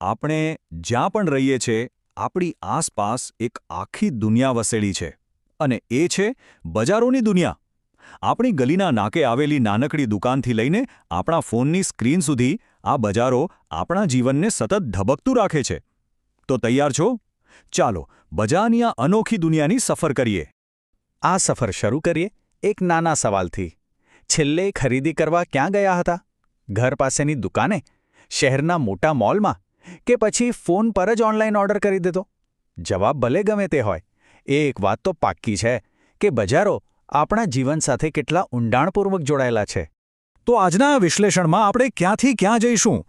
આપણે જ્યાં પણ રહીએ છીએ આપણી આસપાસ એક આખી દુનિયા વસેલી છે અને એ છે બજારોની દુનિયા। આપણી ગલીના નાકે આવેલી નાનકડી દુકાનથી લઈને આપણા ફોનની સ્ક્રીન સુધી આ બજારો આપણા જીવનને સતત ધબકતું રાખે છે। તો તૈયાર છો? ચાલો બજારની આ અનોખી દુનિયાની સફર કરીએ। આ સફર શરૂ કરીએ એક નાના સવાલથી। છેલ્લે ખરીદી કરવા ક્યાં ગયા હતા? ઘર પાસેની દુકાને? શહેરના મોટા મોલમાં? કે પછી ફોન પર જ ઓનલાઈન ઓર્ડર કરી દીધો? જવાબ ભલે ગમે તે હોય, એક વાત તો પાક્કી છે કે બજારો આપણા જીવન સાથે કેટલા ઊંડાણપૂર્વક જોડાયેલા છે। તો આજના આ વિશ્લેષણમાં આપણે ક્યાંથી ક્યાં જઈશું?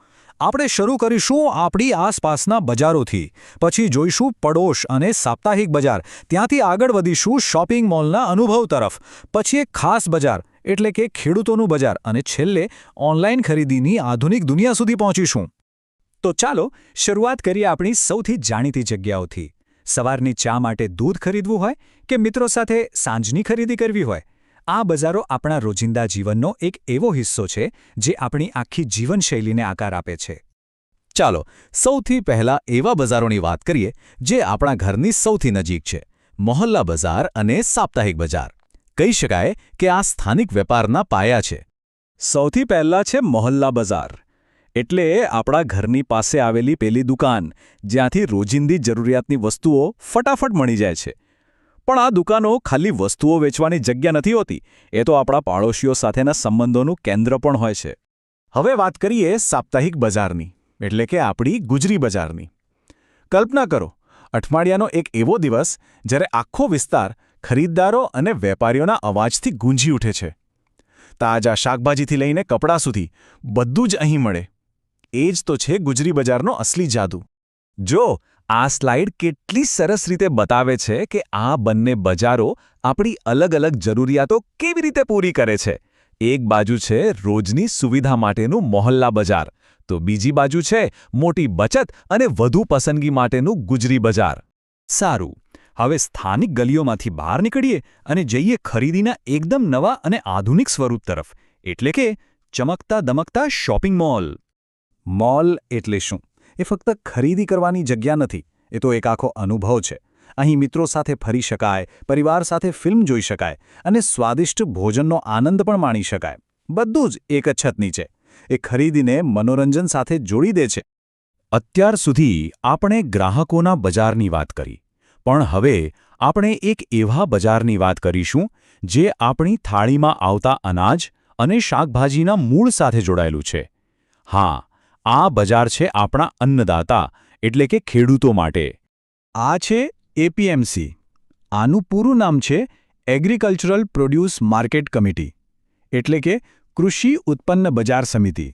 આપણે શરૂ કરીશું આપણી આસપાસના બજારોથી, પછી જોઈશું પડોશ અને સાપ્તાહિક બજાર, ત્યાંથી આગળ વધીશું શોપિંગ મોલના અનુભવ તરફ, પછી એક ખાસ બજાર એટલે કે ખેડૂતોનું બજાર અને છેલ્લે ઓનલાઈન ખરીદીની આધુનિક દુનિયા સુધી પહોંચીશું। તો ચાલો શરૂઆત કરીએ આપણી સૌથી જાણીતી જગ્યાઓથી। સવારની ચા માટે દૂધ ખરીદવું હોય કે મિત્રો સાથે સાંજની ખરીદી કરવી હોય, આ બજારો આપણા રોજિંદા જીવનનો એક એવો હિસ્સો છે જે આપણી આખી જીવનશૈલીને આકાર આપે છે। ચાલો સૌથી પહેલા એવા બજારોની વાત કરીએ જે આપણા ઘરની સૌથી નજીક છે, મોહલ્લા બજાર અને સાપ્તાહિક બજાર। કહી શકાય કે આ સ્થાનિક વેપારના પાયા છે। સૌથી પહેલા છે મોહલ્લા બજાર, એટલે આપણા ઘરની પાસે આવેલી પેલી દુકાન જ્યાંથી રોજિંદી જરૂરિયાતની વસ્તુઓ ફટાફટ મળી જાય છે। પણ આ દુકાનો ખાલી વસ્તુઓ વેચવાની જગ્યા નથી હોતી, એ તો આપણા પાડોશીઓ સાથેના સંબંધોનું કેન્દ્ર પણ હોય છે। હવે વાત કરીએ સાપ્તાહિક બજારની, એટલે કે આપણી ગુજરી બજારની। કલ્પના કરો, અઠવાડિયાનો એક એવો દિવસ જ્યારે આખો વિસ્તાર ખરીદદારો અને વેપારીઓના અવાજથી ગૂંજી ઉઠે છે। તાજા શાકભાજીથી લઈને કપડાં સુધી બધું જ અહીં મળે। એ જ તો છે ગુજરી બજારનો અસલી જાદુ। જો આ સ્લાઇડ કેટલી સરસ રીતે બતાવે છે કે આ બંને બજારો આપણી અલગ અલગ જરૂરિયાતો કેવી રીતે પૂરી કરે છે। એક બાજુ છે રોજની સુવિધા માટેનું મોહલ્લા બજાર, તો બીજી બાજુ છે મોટી બચત અને વધુ પસંદગી માટેનું ગુજરી બજાર। સારું, હવે સ્થાનિક ગલીઓમાંથી બહાર નીકળીએ અને જઈએ ખરીદીના એકદમ નવા અને આધુનિક સ્વરૂપ તરફ, એટલે કે ચમકતા દમકતા શોપિંગ મોલ। મોલ એટલે શું? એ ફક્ત ખરીદી કરવાની જગ્યા નથી, એ તો એક આખો અનુભવ છે। અહીં મિત્રો સાથે ફરી શકાય, પરિવાર સાથે ફિલ્મ જોઈ શકાય અને સ્વાદિષ્ટ ભોજનનો આનંદ પણ માણી શકાય। બધું જ એક જ છત નીચે। એ ખરીદીને મનોરંજન સાથે જોડી દે છે। અત્યાર સુધી આપણે ગ્રાહકોના બજારની વાત કરી, પણ હવે આપણે એક એવા બજારની વાત કરીશું જે આપણી થાળીમાં આવતા અનાજ અને શાકભાજીના મૂળ સાથે જોડાયેલું છે। હા, આ બજાર છે આપણા અન્નદાતા એટલે કે ખેડૂતો માટે। આ છે એપીએમસી, આનું પૂરું નામ છે એગ્રીકલ્ચરલ પ્રોડ્યુસ માર્કેટ કમિટી, એટલે કે કૃષિ ઉત્પન્ન બજાર સમિતિ।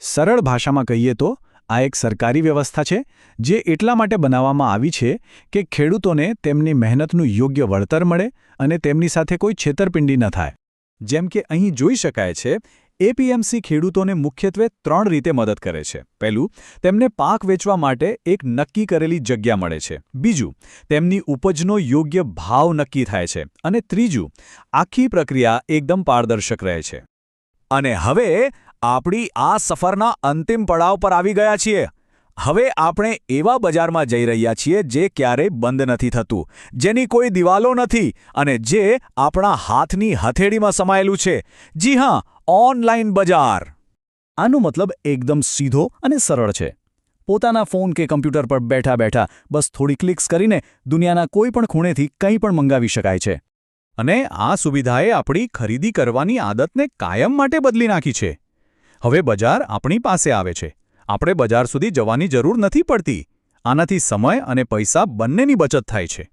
સરળ ભાષામાં કહીએ તો આ એક સરકારી વ્યવસ્થા છે જે એટલા માટે બનાવવામાં આવી છે કે ખેડૂતોને તેમની મહેનતનું યોગ્ય વળતર મળે અને તેમની સાથે કોઈ છેતરપિંડી ન થાય। જેમ કે અહીં જોઈ શકાય છે, એપીએમસી ખેડૂતોને મુખ્યત્વે 3 રીતે મદદ કરે છે। પહેલું, તેમને પાક વેચવા માટે એક નક્કી કરેલી જગ્યા મળે છે। બીજું, તેમની ઉપજનો યોગ્ય ભાવ નક્કી થાય છે। અને ત્રીજું, આખી પ્રક્રિયા એકદમ પારદર્શક રહે છે। અને હવે આપણી આ સફરના અંતિમ પડાવ પર આવી ગયા છીએ। હવે આપણે એવા બજારમાં જઈ રહ્યા છીએ જે ક્યારેય બંધ નથી થતું, જેની કોઈ દિવાલો નથી અને જે આપણા હાથની હથેળીમાં સમાયેલું છે। જી હા, ઓનલાઈન બજાર। આનો મતલબ એકદમ સીધો અને સરળ છે। પોતાના ફોન કે કમ્પ્યુટર પર બેઠા બેઠા બસ થોડી ક્લિક્સ કરીને દુનિયાના કોઈ પણ ખૂણેથી કંઈ પણ મંગાવી શકાય છે। અને આ સુવિધાએ આપણી ખરીદી કરવાની આદતને કાયમ માટે બદલી નાખી છે। હવે બજાર આપણી પાસે આવે છે, આપણે બજાર સુધી જવાની જરૂર નથી પડતી। આનાથી સમય અને પૈસા બંનેની બચત થાય છે।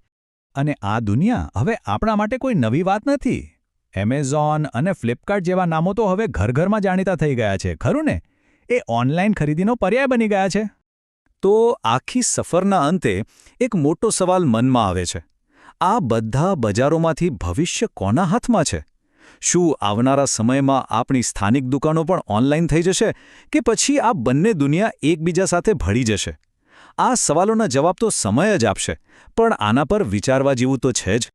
અને આ દુનિયા હવે આપણા માટે કોઈ નવી વાત નથી। એમેઝોન અને ફ્લિપકાર્ટ જેવા નામો તો હવે ઘર ઘરમાં જાણીતા થઈ ગયા છે, ખરું ને? એ ઓનલાઈન ખરીદીનો પર્યાય બની ગયા છે। તો આખી સફરના અંતે એક મોટો સવાલ મનમાં આવે છે, આ બધા બજારોમાંથી ભવિષ્ય કોના હાથમાં છે? શું આવનારા સમયમાં આપણી સ્થાનિક દુકાનો પણ ઓનલાઈન થઈ જશે કે પછી આ બંને દુનિયા એકબીજા સાથે ભળી જશે? આ સવાલોના જવાબ તો સમય જ આપશે, પણ આના પર વિચારવા જેવું તો છે જ।